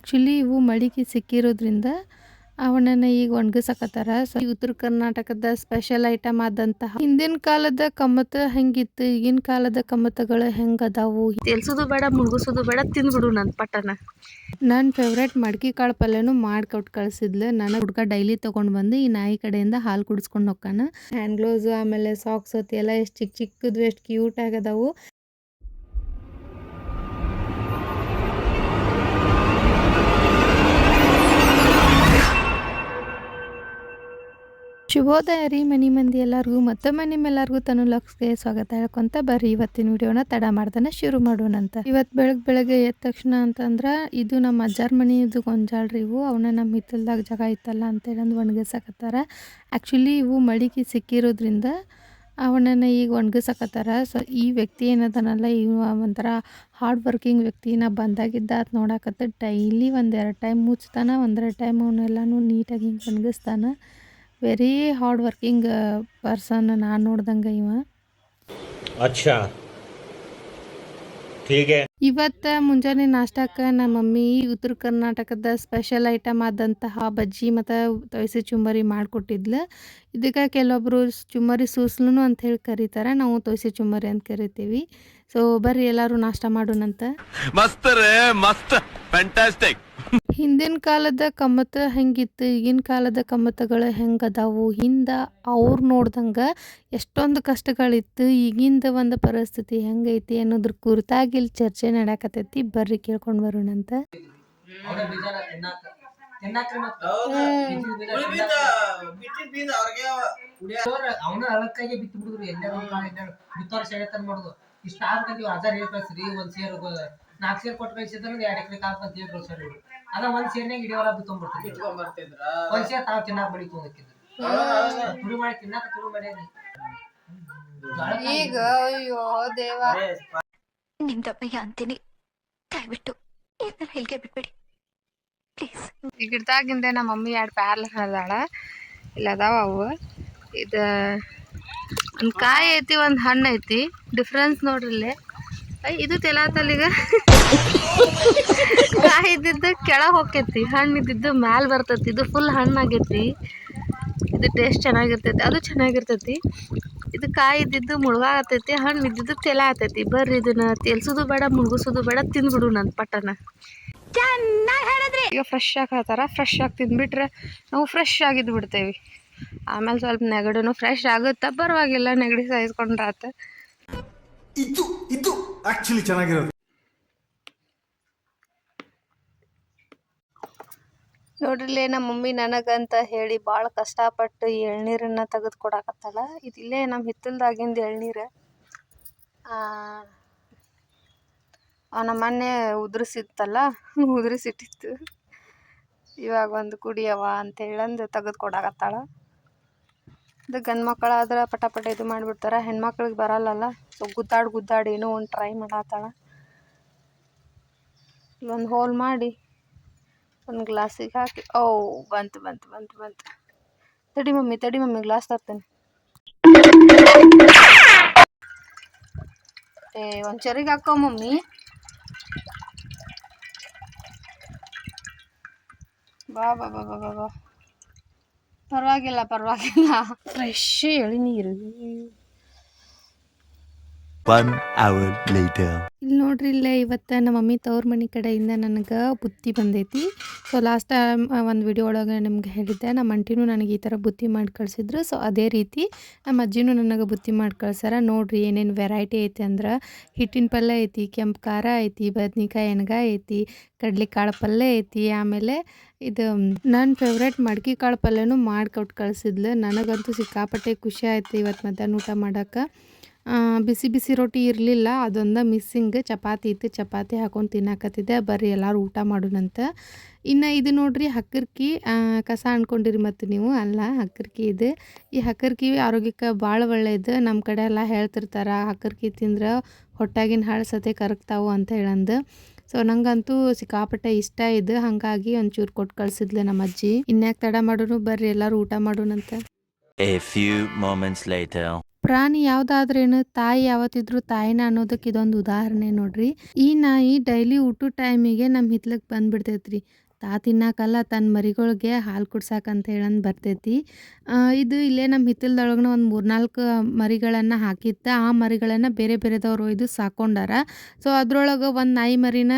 Actually ಇವು ಮಳಿಗೆ ಸಿಕ್ಕಿರೋದ್ರಿಂದ ಅವನನ್ನು ಈಗ ಒಣಗಿಸಕತ್ತಾರ. ಸೊ ಉತ್ತರ ಕರ್ನಾಟಕದ ಸ್ಪೆಷಲ್ ಐಟಮ್ ಆದಂತಹ ಹಿಂದಿನ ಕಾಲದ ಕಮ್ಮತ ಹೆಂಗಿತ್ತು, ಈಗಿನ ಕಾಲದ ಕಮ್ಮತಗಳು ಹೆಂಗದಾವು, ತೆಲ್ಸೋದು ಬೇಡ ಮುಳುಗಿಸೋದು ಬೇಡ, ತಿಂದ್ಬಿಡು ನನ್ನ ಪಟ್ಟನ. ನನ್ನ ಫೇವ್ರೇಟ್ ಮಡ್ಕಿ ಕಾಳು ಪಲ್ಯನೂ ಮಾಡಿಕೊಟ್ಟು ಕಳಿಸಿದ್ಲು. ನನ್ನ ಹುಡ್ಗ ಡೈಲಿ ತೊಗೊಂಡು ಬಂದು ಈ ನಾಯಿ ಕಡೆಯಿಂದ ಹಾಲು ಕುಡಿಸ್ಕೊಂಡು ಹೋಗ್ತಾನ. ಹ್ಯಾಂಡ್ ಗ್ಲೌಸ್ ಆಮೇಲೆ ಸಾಕ್ಸ್ ಅತಿ ಎಲ್ಲ ಎಷ್ಟು ಚಿಕ್ಕ ಚಿಕ್ಕದು ಎಷ್ಟು ಕ್ಯೂಟ್ ಆಗದವು. ಶುಭೋದಯ ರೀ ಮನಿ ಮಂದಿ ಎಲ್ಲರಿಗೂ, ಮತ್ತೊಮ್ಮೆ ನಿಮ್ಮೆಲ್ಲರಿಗೂ ತನ್ನ ಲಕ್ಸ್ಗೆ ಸ್ವಾಗತ ಹೇಳ್ಕೊಂತ ಬರ್ರಿ ಇವತ್ತಿನ ವಿಡಿಯೋನ ತಡ ಮಾಡ್ದಾನೆ ಶುರು ಮಾಡೋಣಂತ. ಇವತ್ತು ಬೆಳಗ್ಗೆ ಎದ್ದ ತಕ್ಷಣ ಅಂತಂದ್ರೆ ಇದು ನಮ್ಮ ಅಜ್ಜಾರ ಮನಿದು ಗೊಂಜಾಳ್ರಿ. ಇವು ಅವನ್ನ ನಮ್ಮ ಹಿತ್ತಲ್ದಾಗ ಜಾಗ ಇತ್ತಲ್ಲ ಅಂತೇಳಿ ಅಂದು ಒಣಗಿಸಕತ್ತಾರ. ಆ್ಯಕ್ಚುಲಿ ಇವು ಮಳಿಗೆ ಸಿಕ್ಕಿರೋದ್ರಿಂದ ಅವನನ್ನು ಈಗ ಒಣಗಿಸಕತ್ತಾರ. ಸೊ ಈ ವ್ಯಕ್ತಿ ಏನದನಲ್ಲ, ಇವ ಒಂಥರ ಹಾರ್ಡ್ ವರ್ಕಿಂಗ್ ವ್ಯಕ್ತಿನ ಬಂದಾಗಿದ್ದ ಅದು ನೋಡಕತ್ತ ಡೈಲಿ ಒಂದೆರಡು ಟೈಮ್ ಮುಚ್ತಾನ, ಒಂದೆರಡು ಟೈಮ್ ಅವನ್ನೆಲ್ಲನೂ ನೀಟಾಗಿ ಹಿಂಗೆ ಒಣಗಿಸ್ತಾನ. ವೆರಿ ಹಾರ್ಡ್ ವರ್ಕಿಂಗ್ ಪರ್ಸನ್ ನಾನು ನೋಡ್ದಂಗೆ ಇವ. ಅಚ್ಚಾ ಹೀಗೆ ಇವತ್ತು ಮುಂಜಾನೆ ನಾಷ್ಟಕ್ಕೆ ನಮ್ಮ ಮಮ್ಮಿ ಉತ್ತರ ಕರ್ನಾಟಕದ ಸ್ಪೆಷಲ್ ಐಟಮ್ ಆದಂತಹ ಬಜ್ಜಿ ಮತ್ತು ತೋಯ್ಸಿ ಚುಮ್ಮರಿ ಮಾಡಿಕೊಟ್ಟಿದ್ಲು. ಇದಕ್ಕೆ ಕೆಲವೊಬ್ಬರು ಚುಮ್ಮರಿ ಸೂಸ್ಲು ಅಂತ ಹೇಳಿ ಕರೀತಾರೆ, ನಾವು ತೋಯ್ಸಿ ಚುಮ್ಮರಿ ಅಂತ ಕರಿತೀವಿ. ಸೊ ಬರ್ರಿ ಎಲ್ಲರೂ ನಾಷ್ಟ ಮಾಡೋಣಂತ. ಮಸ್ತ್ ರೇ ಮಸ್ತ್, ಫ್ಯಾಂಟಾಸ್ಟಿಕ್. ಹಿಂದಿನ ಕಾಲದ ಕಮ್ಮತ ಹೆಂಗಿತ್ತು, ಈಗಿನ ಕಾಲದ ಕಮ್ಮತಗಳು ಹೆಂಗದಾವು, ಹಿಂದೆ ಅವ್ರು ನೋಡ್ದಂಗೆ ಎಷ್ಟೊಂದು ಕಷ್ಟಗಳಿತ್ತು, ಈಗಿಂದ ಒಂದು ಪರಿಸ್ಥಿತಿ ಹೆಂಗೈತಿ ಅನ್ನೋದ್ರ ಕುರಿತಾಗಿ ಇಲ್ಲಿ ಚರ್ಚೆ ನಡೆಯಕತ್ತೈತಿ. ಬರ್ರಿ ಕೇಳ್ಕೊಂಡು ಬರೋಣಂತ. ಅವನ ಅಳಕ್ಕಾಗಿ ಬಿತ್ತು ಬಿಡುದ್ರು ಎಲ್ಲರೂ ಮಾಡೋದು ಇಷ್ಟ ಆಗ್ತಂತೀವಿ. 1000 ಹೇಳಿ ಕಳ್ಸ್ರಿ, ಒಂದ್ ಸೇರ್ 4 ಸೇರ್ ಕೊಟ್ಟು ಕಳ್ಸಿದ್ರೆ 2 ಎಕರೆ ಕಾಲ್ಪಂತ ಹೇಳಿ ಕಳ್ಸೋರು. ಅದ ಒಂದ್ ಸೇರ್ನಾಗ ಇಡೀವಲ್ಲ ಬಿತ್ಕೊಂಡ್ಬಿಡ್ತಿದ್ರು. ಒಂದ್ ಸೇರ್ ತಾವ್ ತಿನ್ನಾಕ ಬಡಿ ತೊಗೊಂಡಿದ್ರು. ತುಳು ಮಾಡಿ ತಿನ್ನಾಕ ತುಳು ಮಾಡ್ಯಾರಿ ಈಗ. ಅಯ್ಯೋ ದೇವ, ನಿಮ್ ದಪ್ಪಯ್ಯ ಅಂತೀನಿ, ದಯವಿಟ್ಟು ಹೇಳ್ಗೆ ಬಿಟ್ಬಿಡಿ ಪ್ಲೀಸ್. ಈ ಗಿಡದಾಗಿಂದ ನಮ್ಮ ಮಮ್ಮಿ 2 ಪ್ಯಾರ್ಲ ಅದಾಳ, ಇಲ್ಲದಾವ ಅವು. ಇದು ಒಂದು ಕಾಯಿ ಐತಿ, ಒಂದು ಹಣ್ಣು ಐತಿ. ಡಿಫ್ರೆನ್ಸ್ ನೋಡ್ರಿ ಇಲ್ಲಿ. ಇದು ತೆಲಾತಲ್ಲಿಗ ಕಾಯಿ ಇದ್ದಿದ್ದು ಕೆಳಗೆ ಹೋಗ್ತೈತಿ, ಹಣ್ಣು ಇದ್ದಿದ್ದು ಮ್ಯಾಲೆ ಬರ್ತೈತಿ. ಇದು ಫುಲ್ ಹಣ್ಣಾಗೈತಿ. ಇದು ಟೇಸ್ಟ್ ಚೆನ್ನಾಗಿರ್ತೈತಿ, ಅದು ಚೆನ್ನಾಗಿರ್ತೈತಿ. ಇದು ಕಾಯಿ ಇದ್ದಿದ್ದು ಮುಳುಗಾಗತೈತಿ, ಹಣ್ಣು ಇದ್ದಿದ್ದು ತೆಲ ಆಗ್ತೈತಿ. ಬರ್ರಿ ಇದನ್ನ ತೆಲ್ಸೋದು ಬೇಡ ಮುಳುಗಿಸೋದು ಬೇಡ, ತಿಂದ್ಬಿಡು ನನ್ನ ಪಟ್ಟನ. ಈಗ ಫ್ರೆಶ್ ಆಗಿ ಹಾಕ್ತಾರ, ಫ್ರೆಶ್ ಆಗಿ ತಿಂದ್ಬಿಟ್ರೆ ನಾವು ಫ್ರೆಶ್ ಆಗಿದ್ದು ಬಿಡ್ತೇವೆ. ಆಮೇಲೆ ಸ್ವಲ್ಪ ನೆಗಡಿನೂ ಫ್ರೆಶ್ ಆಗುತ್ತೆ, ಪರವಾಗಿಲ್ಲ, ನೆಗಡಿ ಸಾಯಿಸ್ಕೊಂಡ್ರೆ ಆತ. ಇದು ಆಕ್ಚುಲಿ ಚೆನ್ನಾಗಿರೋದು. ನೋಡ್ರಿಲ್ಲೇ ನಮ್ಮ ಮಮ್ಮಿ ನನಗಂತ ಹೇಳಿ ಭಾಳ ಕಷ್ಟಪಟ್ಟು ಎಳ್ನೀರನ್ನು ತೆಗೆದು ಕೊಡಾಕತ್ತಾಳ. ಇದಿಲ್ಲೇ ನಮ್ಮ ಹಿತ್ತಲ್ದಾಗಿಂದ ಎಳ್ನೀರು. ನಮ್ಮ ಮೊನ್ನೆ ಉದುರಿಸಿತ್ತಲ್ಲ, ಉದುರಿಸಿಟ್ಟಿತ್ತು. ಇವಾಗ ಒಂದು ಕುಡಿಯವ ಅಂತ ಹೇಳಂದು ತೆಗೆದು ಕೊಡಾಕತ್ತಾಳ. ಇದು ಗಂಡು ಮಕ್ಕಳಾದ್ರೆ ಪಟ ಇದು ಮಾಡಿಬಿಡ್ತಾರೆ, ಹೆಣ್ಮಕ್ಳಿಗೆ ಬರಲ್ಲಲ್ಲ. ಸೊ ಗುದ್ದಾಡಿ ಏನೋ ಒಂದು ಟ್ರೈ ಮಾಡತ್ತಾಳ. ಇಲ್ಲೊಂದು ಹೋಲ್ ಮಾಡಿ ಒಂದು ಗ್ಲಾಸಿಗೆ ಹಾಕಿ, ಓ ಬಂತು. ತಡಿ ಮಮ್ಮಿ ಗ್ಲಾಸ್ ತರ್ತೇನೆ. ಒಂದು ಚರಿಗೆ ಹಾಕೋ ಮಮ್ಮಿ. ಬಾ ಪರವಾಗಿಲ್ಲ ಫ್ರೆಶ್ ಎಳ್ನೀರು. ಇಲ್ಲಿ ನೋಡ್ರಿ, ಇಲ್ಲೇ ಇವತ್ತು ನಮ್ಮ ಮಮ್ಮಿ ತವ್ರ ಮನೆ ಕಡೆಯಿಂದ ನನಗೆ ಬುತ್ತಿ ಬಂದೈತಿ. ಸೊ ಲಾಸ್ಟ್ ಟೈಮ್ ಒಂದು ವಿಡಿಯೋ ಒಳಗೆ ನಿಮ್ಗೆ ಹೇಳಿದ್ದೆ, ನಮ್ಮ ಅಂಟಿನೂ ನನಗೆ ಈ ಥರ ಬುತ್ತಿ ಮಾಡಿ ಕಳಿಸಿದ್ರು. ಸೊ ಅದೇ ರೀತಿ ನಮ್ಮ ಅಜ್ಜಿನೂ ನನಗೆ ಬುತ್ತಿ ಮಾಡಿ ಕಳ್ಸಾರ. ನೋಡ್ರಿ ಏನೇನು ವೆರೈಟಿ ಐತಿ ಅಂದ್ರೆ, ಹಿಟ್ಟಿನ ಪಲ್ಯ ಐತಿ, ಕೆಂಪು ಖಾರ ಐತಿ, ಬದ್ನಿಕಾಯಿ ಎಣ್ಗಾಯಿ ಐತಿ, ಕಡ್ಲೆಕಾಳು ಪಲ್ಯ ಐತಿ. ಆಮೇಲೆ ಇದು ನನ್ನ ಫೇವ್ರೇಟ್ ಮಡ್ಕಿ ಕಾಳು ಪಲ್ಯನೂ ಮಾಡಿಕೊಟ್ಟು ಕಳಿಸಿದ್ಲು. ನನಗಂತೂ ಸಿಕ್ಕಾಪಟ್ಟೆ ಖುಷಿ ಆಯಿತು ಇವತ್ತು ಮಧ್ಯಾಹ್ನ ಊಟ ಮಾಡೋಕ್ಕೆ. ಬಿಸಿ ರೊಟ್ಟಿ ಇರಲಿಲ್ಲ, ಅದೊಂದು ಮಿಸ್ಸಿಂಗ್. ಚಪಾತಿ ಇತ್ತು, ಚಪಾತಿ ಹಾಕೊಂಡು ತಿನ್ನಾಕತ್ತಿದ್ದೆ. ಬರ್ರಿ ಎಲ್ಲರೂ ಊಟ ಮಾಡೋಣಂತ. ಇನ್ನು ಇದು ನೋಡ್ರಿ ಹಕ್ಕರ್ಕಿ, ಕಸ ಅಂದ್ಕೊಂಡಿರಿ ಮತ್ತು ನೀವು, ಅಲ್ಲ ಹಕ್ಕರ್ಕಿ ಇದು. ಈ ಹಕ್ಕರ್ಕಿ ಆರೋಗ್ಯಕ್ಕೆ ಭಾಳ ಒಳ್ಳೆಯದು. ನಮ್ಮ ಕಡೆ ಎಲ್ಲ ಹೇಳ್ತಿರ್ತಾರೆ, ಹಕ್ಕರ್ಕಿ ತಿಂದ್ರೆ ಹೊಟ್ಟಾಗಿನ ಹಾಳು ಸತೆ ಕರಗ್ತಾವು ಅಂತ ಹೇಳಂದು. ಸೊ ನಂಗಂತೂ ಸಿಕ್ಕಾಪಟ್ಟೆ ಇಷ್ಟ ಇದು, ಹಾಗಾಗಿ ಒಂಚೂರು ಕೊಟ್ಟು ಕಳಿಸಿದ್ಲು ನಮ್ಮ ಅಜ್ಜಿ. ಇನ್ಯಾಕೆ ತಡ ಮಾಡೋನು, ಬರ್ರಿ ಎಲ್ಲರೂ ಊಟ ಮಾಡೋಣಂತ. A few moments later. ಪ್ರಾಣಿ ಯಾವುದಾದ್ರೇನು ತಾಯಿ ಯಾವತ್ತಿದ್ರೂ ತಾಯಿನ ಅನ್ನೋದಕ್ಕೆ ಇದೊಂದು ಉದಾಹರಣೆ ನೋಡ್ರಿ. ಈ ನಾಯಿ ಡೈಲಿ ಊಟದ ಟೈಮಿಗೆ ನಮ್ಮ ಹಿತ್ಲಕ್ಕೆ ಬಂದ್ಬಿಡ್ತೈತ್ರಿ. ತಿನ್ನಕ್ಕಲ್ಲ ತನ್ನ ಮರಿಗಳಿಗೆ ಹಾಲು ಕುಡ್ಸಕ್ಕಂತ ಹೇಳಂದು ಬರ್ತೈತಿ. ಇದು ಇಲ್ಲೇ ನಮ್ಮ ಹಿತ್ತಲದೊಳಗನ ಒಂದು 3-4 ಮರಿಗಳನ್ನು ಹಾಕಿತ್ತು. ಆ ಮರಿಗಳನ್ನು ಬೇರೆ ಬೇರೆದವ್ರು ಒಯ್ದು ಸಾಕೊಂಡಾರ. ಸೊ ಅದ್ರೊಳಗೆ ಒಂದು ನಾಯಿ ಮರಿನ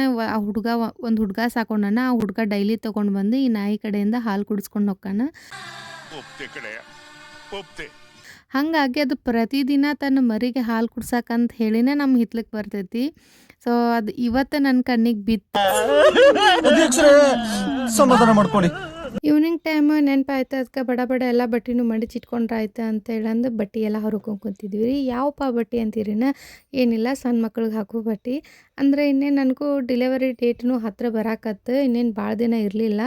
ಒಂದು ಹುಡುಗ ಸಾಕೊಂಡಾನ. ಆ ಹುಡುಗ ಡೈಲಿ ತೊಗೊಂಡು ಬಂದು ಈ ನಾಯಿ ಕಡೆಯಿಂದ ಹಾಲು ಕುಡಿಸ್ಕೊಂಡು ಹೋಗ್ತಾನ. ಹಾಗಾಗಿ ಅದು ಪ್ರತಿದಿನ ತನ್ನ ಮರಿಗೆ ಹಾಲು ಕುಡ್ಸಕ್ಕಂತ ಹೇಳಿನೇ ನಮ್ಮ ಹಿತ್ಲಕ್ಕೆ ಬರ್ತೈತಿ. ಸೊ ಅದು ಇವತ್ತು ನನ್ನ ಕಣ್ಣಿಗೆ ಬಿತ್ತು. ಸಮಾಧಾನ ಮಾಡ್ಕೊಳ್ಳಿ. ಈವ್ನಿಂಗ್ ಟೈಮ್ ನೆನಪಾಯ್ತು, ಅದಕ್ಕೆ ಬಡ ಬಡ ಎಲ್ಲ ಬಟ್ಟೆನೂ ಮಡಿಚಿಟ್ಕೊಂಡ್ರೆ ಆಯ್ತು ಅಂತ ಹೇಳಂದು ಬಟ್ಟೆ ಎಲ್ಲ ಹೊರಕೊಂಡು ಕುಂತಿದ್ವಿ ರೀ. ಯಾವಪ್ಪ ಬಟ್ಟೆ ಅಂತೀರಿನ? ಏನಿಲ್ಲ, ಸಣ್ಣ ಮಕ್ಳಿಗೆ ಹಾಕೋ ಬಟ್ಟೆ. ಅಂದರೆ ಇನ್ನೇನು ನನಗೂ ಡೆಲಿವರಿ ಡೇಟ್ನೂ ಹತ್ತಿರ ಬರಾಕತ್ತು, ಇನ್ನೇನು ಭಾಳ ದಿನ ಇರಲಿಲ್ಲ.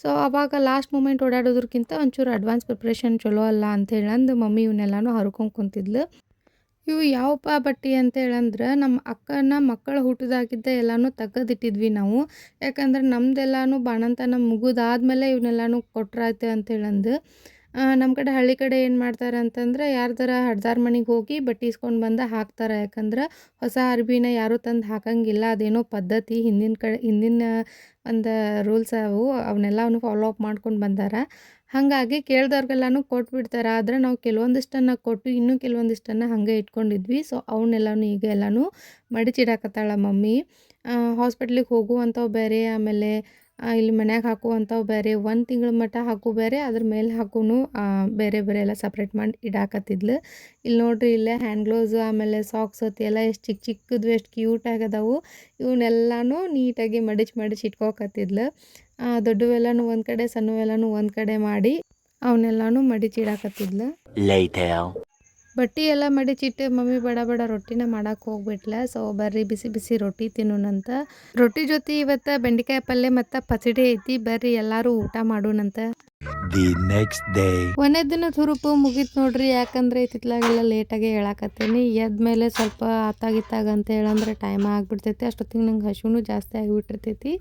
ಸೊ ಅವಾಗ ಲಾಸ್ಟ್ ಮೂಮೆಂಟ್ ಓಡಾಡೋದ್ರಕ್ಕಿಂತ ಒಂಚೂರು ಅಡ್ವಾನ್ಸ್ ಪ್ರಿಪ್ರೇಷನ್ ಚಲೋ ಅಲ್ಲ ಅಂತ ಹೇಳಂದು ಮಮ್ಮಿ ಇವನ್ನೆಲ್ಲನೂ ಹರ್ಕೊಂಡು ಕುಂತಿದ್ಲು. ಇವು ಯಾವಪ್ಪ ಬಟ್ಟೆ ಅಂತ ಹೇಳಂದ್ರೆ ನಮ್ಮ ಅಕ್ಕನ ಮಕ್ಕಳ ಹುಟ್ಟಿದಾಗಿದ್ದ ಎಲ್ಲನೂ ತೆಗೆದಿಟ್ಟಿದ್ವಿ ನಾವು. ಯಾಕಂದ್ರೆ ನಮ್ದೆಲ್ಲನೂ ಬಾಣಂತನ ಮುಗಿದಾದ್ಮೇಲೆ ಇವನ್ನೆಲ್ಲನೂ ಕೊಟ್ರಾಯ್ತು ಅಂತ ಹೇಳಂದು. ನಮ್ಮ ಕಡೆ ಹಳ್ಳಿ ಕಡೆ ಏನು ಮಾಡ್ತಾರೆ ಅಂತಂದ್ರೆ ಯಾರ್ದಾರ ಹಡ್ದಾರ ಮನೆಗೆ ಹೋಗಿ ಬಟ್ಟೆ ಇಸ್ಕೊಂಡು ಬಂದು ಹಾಕ್ತಾರೆ. ಯಾಕಂದ್ರೆ ಹೊಸ ಅರ್ಬಿನ ಯಾರೂ ತಂದು ಹಾಕಂಗಿಲ್ಲ, ಅದೇನೋ ಪದ್ಧತಿ ಹಿಂದಿನ ಒಂದು ರೂಲ್ಸ್ ಅವನ್ನೆಲ್ಲವನ್ನು ಫಾಲೋ ಅಪ್ ಮಾಡ್ಕೊಂಡು ಬಂದಾರ. ಹಾಗಾಗಿ ಕೇಳ್ದವ್ರಿಗೆಲ್ಲನೂ ಕೊಟ್ಬಿಡ್ತಾರೆ. ಆದರೆ ನಾವು ಕೆಲವೊಂದಿಷ್ಟನ್ನು ಕೊಟ್ಟು ಇನ್ನೂ ಕೆಲವೊಂದಿಷ್ಟನ್ನು ಹಾಗೆ ಇಟ್ಕೊಂಡಿದ್ವಿ. ಸೊ ಅವನ್ನೆಲ್ಲನೂ ಈಗ ಎಲ್ಲನೂ ಮಡಿಚಿಡಾಕತ್ತಾಳ ಮಮ್ಮಿ. ಹಾಸ್ಪಿಟ್ಲಿಗೆ ಹೋಗುವಂಥವು ಬೇರೆ, ಆಮೇಲೆ ಇಲ್ಲಿ ಮನ್ಯಾಗ ಹಾಕುವಂಥವು ಬೇರೆ, 1 ತಿಂಗಳ ಮಟ್ಟ ಹಾಕು ಬೇರೆ, ಅದ್ರ ಮೇಲೆ ಹಾಕೂ ಬೇರೆ ಬೇರೆ ಎಲ್ಲ ಸಪ್ರೇಟ್ ಮಾಡಿ ಇಡಾಕತ್ತಿದ್ಲು. ಇಲ್ಲಿ ನೋಡ್ರಿ, ಇಲ್ಲೇ ಹ್ಯಾಂಡ್ ಗ್ಲೌಸ್ ಆಮೇಲೆ ಸಾಕ್ಸ್ ಎಲ್ಲ ಎಷ್ಟು ಚಿಕ್ಕ ಚಿಕ್ಕದು ಎಷ್ಟು ಕ್ಯೂಟ್ ಆಗದವು. ಇವನ್ನೆಲ್ಲನೂ ನೀಟಾಗಿ ಮಡಿಚಿ ಇಟ್ಕೋಕತ್ತಿದ್ಲು. ದೊಡ್ಡವೆಲ್ಲನೂ ಒಂದು ಕಡೆ, ಸಣ್ಣವೆಲ್ಲನೂ ಒಂದು ಕಡೆ ಮಾಡಿ ಅವನ್ನೆಲ್ಲನೂ ಮಡಿಚಿಡಾಕತ್ತಿದ್ಲು. ಬಟ್ಟೆ ಎಲ್ಲ ಮಡಿಚಿಟ್ಟು ಮಮ್ಮಿ ಬಡ ಬಡ ರೊಟ್ಟಿನ ಮಾಡಕ್ಕೆ ಹೋಗ್ಬಿಟ್ಲ. ಸೊ ಬರ್ರಿ ಬಿಸಿ ಬಿಸಿ ರೊಟ್ಟಿ ತಿನ್ನೋಣಂತ. ರೊಟ್ಟಿ ಜೊತೆ ಇವತ್ತು ಬೆಂಡೆಕಾಯಿ ಪಲ್ಯ ಮತ್ತು ಪಚಡಿ ಐತಿ. ಬರ್ರಿ ಎಲ್ಲರೂ ಊಟ ಮಾಡೋಣಂತ. ಒಂದೇ ದಿನದ ಹುರುಪು ಮುಗೀತು ನೋಡ್ರಿ. ಯಾಕಂದ್ರೆ ತಿತ್ಲಾಗೆಲ್ಲ ಲೇಟಾಗಿ ಹೇಳಾಕತ್ತೀನಿ. ಎದ್ಮೇಲೆ ಸ್ವಲ್ಪ ಆತಾಗಿತ್ತಾಗ ಅಂತ ಹೇಳಂದ್ರೆ ಟೈಮ್ ಆಗಿಬಿಡ್ತೈತಿ. ಅಷ್ಟೊತ್ತಿಗೆ ನಂಗೆ ಹಸುನೂ ಜಾಸ್ತಿ ಆಗಿಬಿಟ್ಟಿರ್ತೈತಿ.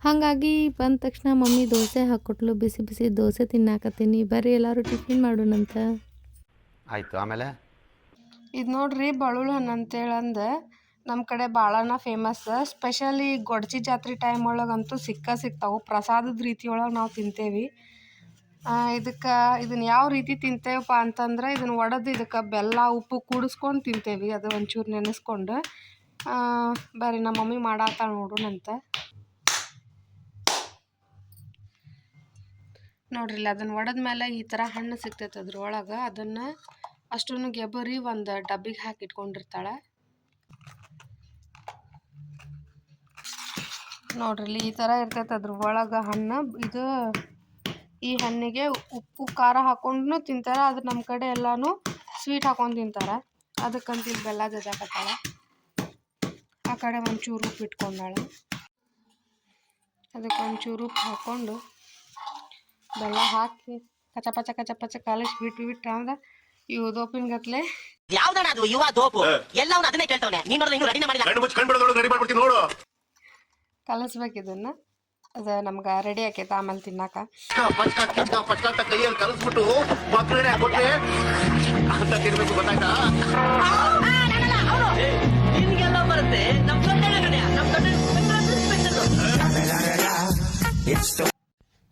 ಹಾಗಾಗಿ ಬಂದ ತಕ್ಷಣ ಮಮ್ಮಿ ದೋಸೆ ಹಾಕ್ಕೊಟ್ಲು. ಬಿಸಿ ಬಿಸಿ ದೋಸೆ ತಿನ್ನಾಕತ್ತೀನಿ. ಬರ್ರಿ ಎಲ್ಲರೂ ಟಿಫಿನ್ ಮಾಡೋಣಂತ. ಆಯಿತು. ಆಮೇಲೆ ಇದು ನೋಡ್ರಿ, ಬಳುಳು ಹಣ್ಣು ಅಂತೇಳಂದು ನಮ್ಮ ಕಡೆ ಭಾಳನ ಫೇಮಸ್. ಸ್ಪೆಷಲಿ ಗೊಡ್ಚಿ ಜಾತ್ರೆ ಟೈಮ್ ಒಳಗಂತೂ ಸಿಗ್ತಾವೆ. ಪ್ರಸಾದದ ರೀತಿಯೊಳಗೆ ನಾವು ತಿಂತೇವೆ. ಇದನ್ನು ಯಾವ ರೀತಿ ತಿಂತೇವಪ್ಪ ಅಂತಂದ್ರೆ, ಇದನ್ನು ಒಡೆದು ಇದಕ್ಕೆ ಬೆಲ್ಲ ಉಪ್ಪು ಕೂಡಿಸ್ಕೊಂಡು ತಿಂತೇವೆ. ಅದು ಒಂಚೂರು ನೆನೆಸ್ಕೊಂಡು. ಬರ್ರಿ ನಮ್ಮ ಮಮ್ಮಿ ಮಾಡಾತಾಳ ನೋಡೋಣಂತ. ನೋಡ್ರಿಲ್ಲ, ಅದನ್ನು ಒಡೆದ ಮೇಲೆ ಈ ಥರ ಹಣ್ಣು ಸಿಗ್ತೈತೆ ಅದ್ರೊಳಗೆ. ಅದನ್ನು ಅಷ್ಟನ್ನು ಗೆಬರಿ ಒಂದು ಡಬ್ಬಿಗೆ ಹಾಕಿಟ್ಕೊಂಡಿರ್ತಾಳೆ. ನೋಡ್ರಿ, ಈ ಥರ ಇರ್ತೈತೆ ಅದ್ರ ಒಳಗೆ ಹಣ್ಣು. ಈ ಹಣ್ಣಿಗೆ ಉಪ್ಪು ಖಾರ ಹಾಕೊಂಡು ತಿಂತಾರೆ. ಅದು ನಮ್ಮ ಕಡೆ ಎಲ್ಲನೂ ಸ್ವೀಟ್ ಹಾಕೊಂಡು ತಿಂತಾರೆ. ಅದಕ್ಕಂತ ಇಲ್ಲಿ ಬೆಲ್ಲ ಜಜ್ಜಾಕತ್ತಾಳೆ. ಆ ಕಡೆ ಒಂಚೂರು ಉಪ್ಪು ಇಟ್ಕೊಂಡಾಳೆ. ಅದಕ್ಕೆ ಒಂಚೂರು ಉಪ್ಪು ಹಾಕ್ಕೊಂಡು ಬೆಲ್ಲ ಹಾಕಿ ಕಚ ಪಚ ಕಾಲಿಸಿ ಬಿಟ್ಟು ಅಂದ್ರೆ ಇವು ದೋಪಿನ ಗತ್ಲೆ ಕಲಿಸ್ಬೇಕು ಇದನ್ನ. ಅದು ನಮ್ಗೆ ರೆಡಿ ಆಕೈತೆ ಆಮೇಲೆ ತಿನ್ನಾಕ.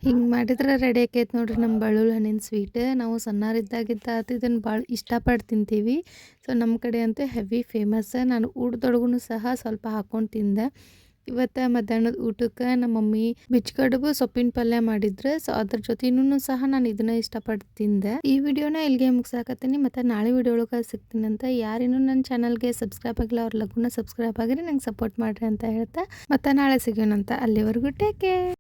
ಹಿಂಗೆ ಮಾಡಿದ್ರೆ ರೆಡಿ ಆಕೈತೆ ನೋಡ್ರಿ ನಮ್ಮ ಬಳುಳು ಹಣ್ಣಿನ ಸ್ವೀಟ್. ನಾವು ಸಣ್ಣರಿದ್ದಾಗಿದ್ದ ಇದನ್ನು ಭಾಳ ಇಷ್ಟಪಟ್ಟು ತಿಂತೀವಿ. ಸೊ ನಮ್ಮ ಕಡೆ ಅಂತೂ ಹೆವಿ ಫೇಮಸ್. ನಾನು ಊಟದೊಳಗೂ ಸಹ ಸ್ವಲ್ಪ ಹಾಕ್ಕೊಂಡು ತಿಂದೆ. ಇವತ್ತು ಮಧ್ಯಾಹ್ನದ ಊಟಕ್ಕೆ ನಮ್ಮ ಮಮ್ಮಿ ಬಿಚ್ಕಡುಬು ಸೊಪ್ಪಿನ ಪಲ್ಯ ಮಾಡಿದ್ರು. ಸೊ ಅದ್ರ ಜೊತೆನೂ ಸಹ ನಾನು ಇದನ್ನ ಇಷ್ಟಪಟ್ಟು ತಿಂದೆ. ಈ ವಿಡಿಯೋನ ಇಲ್ಲಿಗೆ ಮುಗಿಸಾಕತ್ತೀನಿ. ಮತ್ತು ನಾಳೆ ವಿಡಿಯೋ ಒಳಗೆ ಸಿಗ್ತೀನಿ ಅಂತ. ಯಾರೇನೂ ನನ್ನ ಚಾನಲ್ಗೆ ಸಬ್ಸ್ಕ್ರೈಬ್ ಆಗಿಲ್ಲ ಅವ್ರ ಲಗುನ ಸಬ್ಸ್ಕ್ರೈಬ್ ಆಗಿರಿ, ನಂಗೆ ಸಪೋರ್ಟ್ ಮಾಡಿರಿ ಅಂತ ಹೇಳ್ತಾ ಮತ್ತು ನಾಳೆ ಸಿಗೋಣಂತ. ಅಲ್ಲಿವರೆಗೂ ಟೇಕ್ ಕೇರ್.